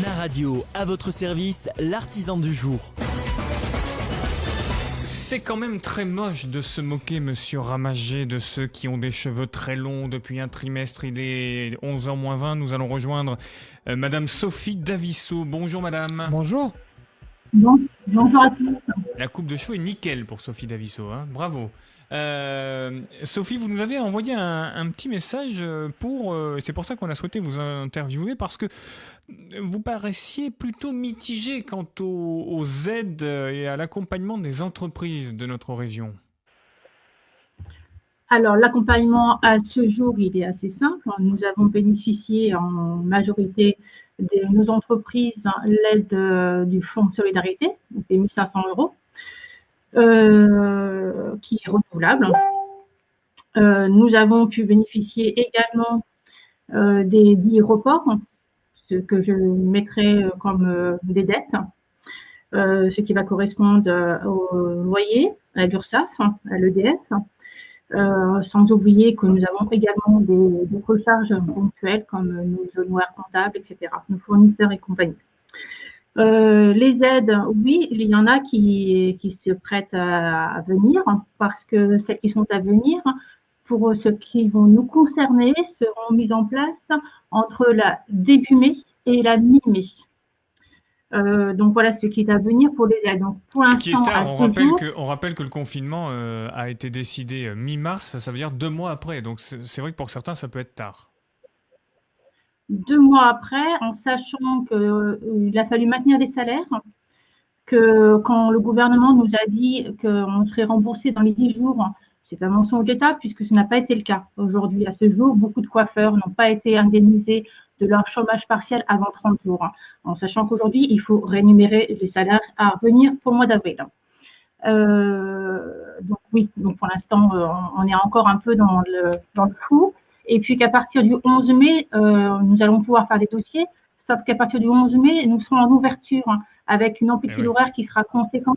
Naradio, à votre service, l'artisan du jour. C'est quand même très moche de se moquer, monsieur Ramagé, de ceux qui ont des cheveux très longs depuis un trimestre. Il est 11h moins 20. Nous allons rejoindre madame Sophie Davisso. Bonjour madame. Bonjour. Bonjour à tous. La coupe de cheveux est nickel pour Sophie Davisso, hein. Bravo. Sophie, vous nous avez envoyé un petit message c'est pour ça qu'on a souhaité vous interviewer, parce que vous paraissiez plutôt mitigé quant aux aides et à l'accompagnement des entreprises de notre région. Alors, l'accompagnement à ce jour, il est assez simple. Nous avons bénéficié en majorité de nos entreprises l'aide du Fonds de solidarité, donc les 1 500 €, qui est renouvelable. Nous avons pu bénéficier également des dits reports, ce que je mettrai comme des dettes, ce qui va correspondre au loyer, à l'URSSAF, à l'EDF. Sans oublier que nous avons également des recharges ponctuelles comme nos honoraires comptables, etc., nos fournisseurs et compagnie. Les aides, oui, il y en a qui se prêtent à venir, parce que celles qui sont à venir, pour ce qui vont nous concerner, seront mises en place entre la début mai et la mi-mai. Donc voilà ce qui est à venir pour les aides. Donc pour l'instant, on rappelle que le confinement a été décidé mi-mars, ça veut dire 2 mois après. Donc c'est vrai que pour certains, ça peut être tard. 2 mois après, en sachant qu'il a fallu maintenir les salaires, que quand le gouvernement nous a dit qu'on serait remboursé dans les 10 jours, c'est un mensonge d'État, puisque ce n'a pas été le cas. Aujourd'hui, à ce jour, beaucoup de coiffeurs n'ont pas été indemnisés de leur chômage partiel avant 30 jours, en sachant qu'aujourd'hui, il faut rémunérer les salaires à venir pour le mois d'avril. Donc oui, donc pour l'instant, on est encore un peu dans le flou. Et puis qu'à partir du 11 mai, nous allons pouvoir faire des dossiers, sauf qu'à partir du 11 mai, nous serons en ouverture avec une amplitude horaire qui sera conséquente,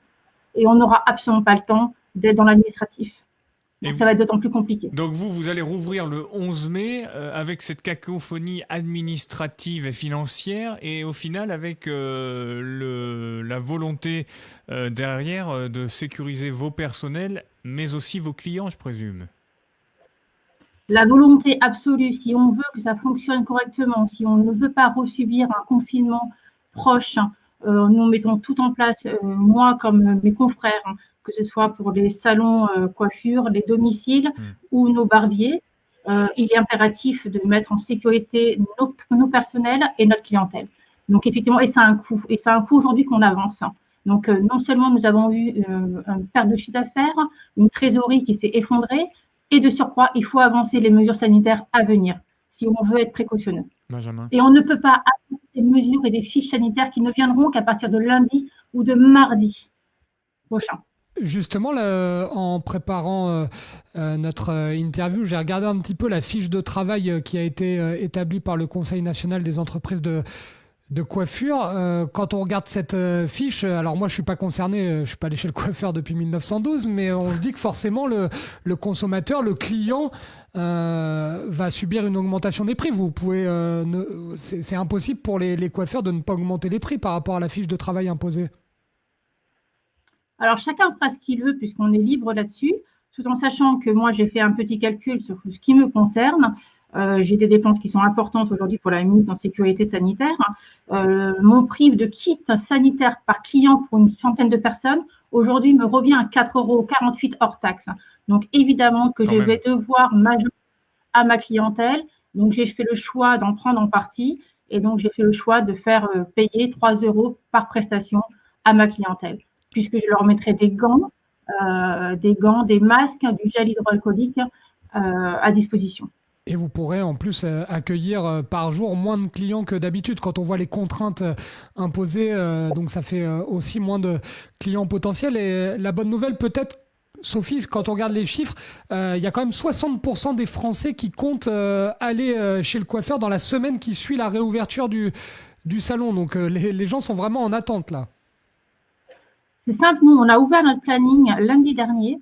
et on n'aura absolument pas le temps d'être dans l'administratif. Donc ça va être d'autant plus compliqué. Donc vous allez rouvrir le 11 mai avec cette cacophonie administrative et financière, et au final avec la volonté derrière de sécuriser vos personnels, mais aussi vos clients, je présume. La volonté absolue, si on veut que ça fonctionne correctement, si on ne veut pas resubir un confinement proche, nous mettons tout en place, moi comme mes confrères, que ce soit pour les salons coiffure, les domiciles ou nos barbiers. Il est impératif de mettre en sécurité nos personnels et notre clientèle. Donc effectivement, et ça a un coût. Et ça a un coût aujourd'hui qu'on avance. Donc non seulement nous avons eu une perte de chiffre d'affaires, une trésorerie qui s'est effondrée, et de surcroît, il faut avancer les mesures sanitaires à venir si on veut être précautionneux. Benjamin. Et on ne peut pas avancer des mesures et des fiches sanitaires qui ne viendront qu'à partir de lundi ou de mardi prochain. Justement, là, en préparant notre interview, j'ai regardé un petit peu la fiche de travail qui a été établie par le Conseil national des entreprises de coiffure. Quand on regarde cette fiche, alors moi je suis pas concerné, je suis pas allé chez le coiffeur depuis 1912, mais on se dit que forcément le consommateur, le client va subir une augmentation des prix. Vous pouvez, c'est impossible pour les coiffeurs de ne pas augmenter les prix par rapport à la fiche de travail imposée. Alors, chacun fera ce qu'il veut puisqu'on est libre là-dessus, tout en sachant que moi, j'ai fait un petit calcul sur ce qui me concerne. J'ai des dépenses qui sont importantes aujourd'hui pour la mise en sécurité sanitaire. Mon prix de kit sanitaire par client pour une centaine de personnes, aujourd'hui, me revient à 4,48 € hors taxe. Donc, évidemment que je vais devoir m'ajouter à ma clientèle. Donc, j'ai fait le choix d'en prendre en partie. Et donc, j'ai fait le choix de faire payer 3 € par prestation à ma clientèle, puisque je leur mettrai des gants, des masques, du gel hydroalcoolique à disposition. Et vous pourrez en plus accueillir par jour moins de clients que d'habitude quand on voit les contraintes imposées. Donc ça fait aussi moins de clients potentiels. Et la bonne nouvelle peut-être, Sophie, quand on regarde les chiffres, il y a quand même 60% des Français qui comptent aller chez le coiffeur dans la semaine qui suit la réouverture du salon. Donc les gens sont vraiment en attente là. C'est simple, nous on a ouvert notre planning lundi dernier.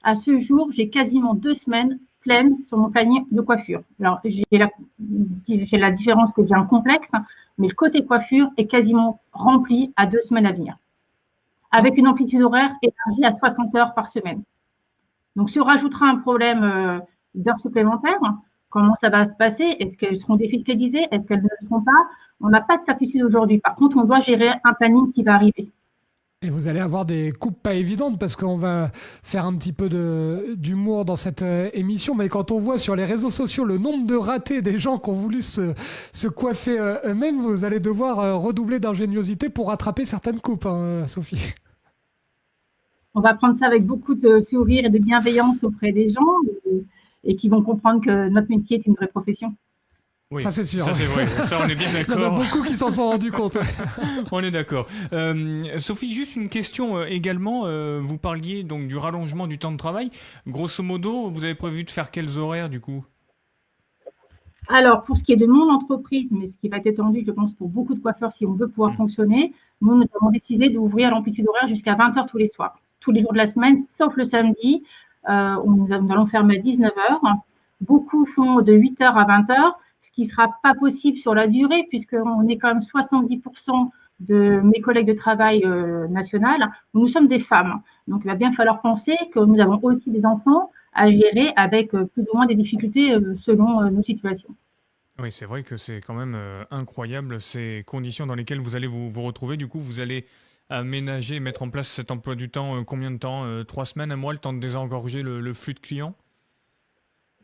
À ce jour, j'ai quasiment 2 semaines pleine sur mon panier de coiffure. Alors, j'ai la différence que j'ai un complexe, mais le côté coiffure est quasiment rempli à 2 semaines à venir, avec une amplitude horaire élargie à 60 heures par semaine. Donc, si on rajoutera un problème d'heures supplémentaires, comment ça va se passer? Est-ce qu'elles seront défiscalisées? Est-ce qu'elles ne le seront pas? On n'a pas de certitude aujourd'hui. Par contre, on doit gérer un planning qui va arriver. Et vous allez avoir des coupes pas évidentes parce qu'on va faire un petit peu d'humour dans cette émission. Mais quand on voit sur les réseaux sociaux le nombre de ratés des gens qui ont voulu se coiffer eux-mêmes, vous allez devoir redoubler d'ingéniosité pour rattraper certaines coupes, hein, Sophie. On va prendre ça avec beaucoup de sourire et de bienveillance auprès des gens et qui vont comprendre que notre métier est une vraie profession. Oui, ça c'est sûr. Ça c'est vrai, ça on est bien d'accord. Il y en a beaucoup qui s'en sont rendus compte. Ouais. On est d'accord. Sophie, juste une question également. Vous parliez donc du rallongement du temps de travail. Grosso modo, vous avez prévu de faire quels horaires du coup? Alors, pour ce qui est de mon entreprise, mais ce qui va être étendu, je pense, pour beaucoup de coiffeurs, si on veut pouvoir fonctionner, nous avons décidé d'ouvrir l'amplitude horaire jusqu'à 20h tous les soirs, tous les jours de la semaine, sauf le samedi. Nous allons fermer à 19h. Beaucoup font de 8h à 20h. Ce qui ne sera pas possible sur la durée, puisqu'on est quand même 70% de mes collègues de travail national, où nous sommes des femmes. Donc, il va bien falloir penser que nous avons aussi des enfants à gérer avec plus ou moins des difficultés selon nos situations. Oui, c'est vrai que c'est quand même incroyable ces conditions dans lesquelles vous allez vous retrouver. Du coup, vous allez aménager, mettre en place cet emploi du temps, combien de temps? 3 semaines, un mois, le temps de désengorger le flux de clients?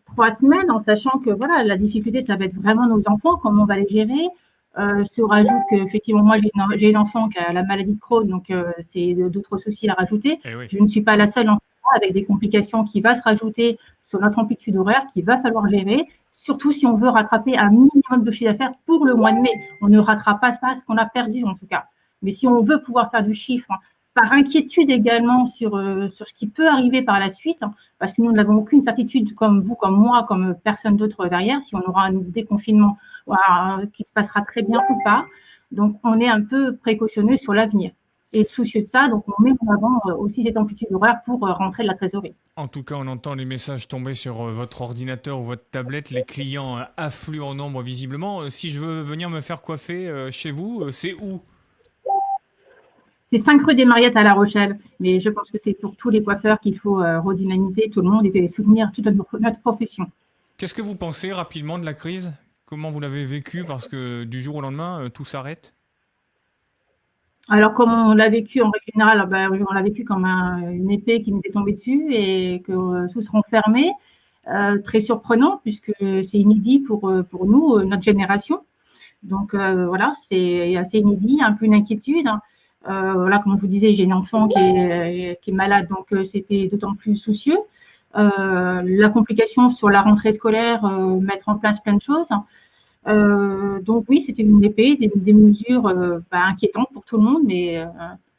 3 semaines, en sachant que voilà, la difficulté, ça va être vraiment nos enfants, comment on va les gérer. Se rajoute qu'effectivement, moi, j'ai une enfant qui a la maladie de Crohn, donc c'est d'autres soucis à rajouter. Oui. Je ne suis pas la seule en avec des complications qui vont se rajouter sur notre amplitude horaire qu'il va falloir gérer, surtout si on veut rattraper un minimum de chiffre d'affaires pour le mois de mai. On ne rattrape pas ce qu'on a perdu, en tout cas. Mais si on veut pouvoir faire du chiffre, par inquiétude également sur ce qui peut arriver par la suite, parce que nous n'avons aucune certitude, comme vous, comme moi, comme personne d'autre derrière, si on aura un déconfinement qui se passera très bien ou pas. Donc, on est un peu précautionneux sur l'avenir et soucieux de ça. Donc, on met en avant aussi cette amplitude horaire pour rentrer de la trésorerie. En tout cas, on entend les messages tomber sur votre ordinateur ou votre tablette. Les clients affluent en nombre visiblement. Si je veux venir me faire coiffer chez vous, c'est où? C'est 5 rue des Mariettes à La Rochelle, mais je pense que c'est pour tous les coiffeurs qu'il faut redynamiser tout le monde et soutenir toute notre profession. Qu'est-ce que vous pensez rapidement de la crise? Comment vous l'avez vécu? Parce que du jour au lendemain, tout s'arrête. Alors, comme on l'a vécu en règle générale, on l'a vécu comme une épée qui nous est tombée dessus et que tout seront fermés. Très surprenant puisque c'est inédit pour nous, notre génération. Donc voilà, c'est assez inédit, un peu une inquiétude. Voilà, comme je vous disais, j'ai une enfant qui est malade, donc c'était d'autant plus soucieux. La complication sur la rentrée scolaire, mettre en place plein de choses. Donc oui, c'était une épée, des mesures inquiétantes pour tout le monde, mais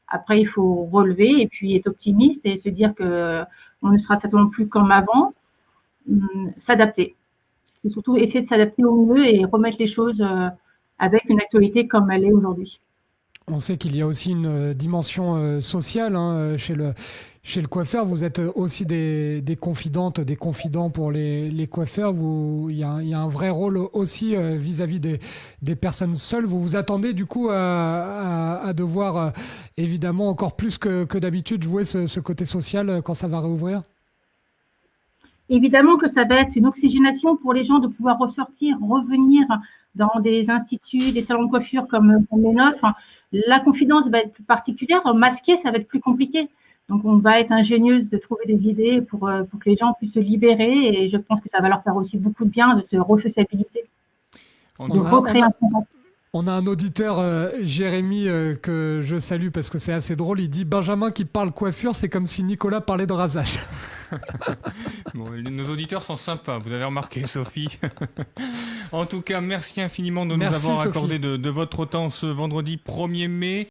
après il faut relever et puis être optimiste et se dire que on ne sera certainement plus comme avant. S'adapter. C'est surtout essayer de s'adapter au mieux et remettre les choses avec une actualité comme elle est aujourd'hui. On sait qu'il y a aussi une dimension sociale chez le coiffeur. Vous êtes aussi des confidentes, des confidents pour les coiffeurs. Il y a un vrai rôle aussi vis-à-vis des personnes seules. Vous vous attendez du coup à devoir évidemment encore plus que d'habitude jouer ce côté social quand ça va réouvrir? Évidemment que ça va être une oxygénation pour les gens de pouvoir ressortir, revenir dans des instituts, des salons de coiffure comme les nôtres. La confidence va être plus particulière. Masquer, ça va être plus compliqué. Donc, on va être ingénieuse de trouver des idées pour que les gens puissent se libérer. Et je pense que ça va leur faire aussi beaucoup de bien de se re-sociabiliser, de recréer un contact. On a un auditeur, Jérémy, que je salue parce que c'est assez drôle. Il dit « Benjamin qui parle coiffure, c'est comme si Nicolas parlait de rasage. » Bon, nos auditeurs sont sympas, vous avez remarqué, Sophie. En tout cas, merci infiniment de nous avoir accordé de votre temps ce vendredi 1er mai.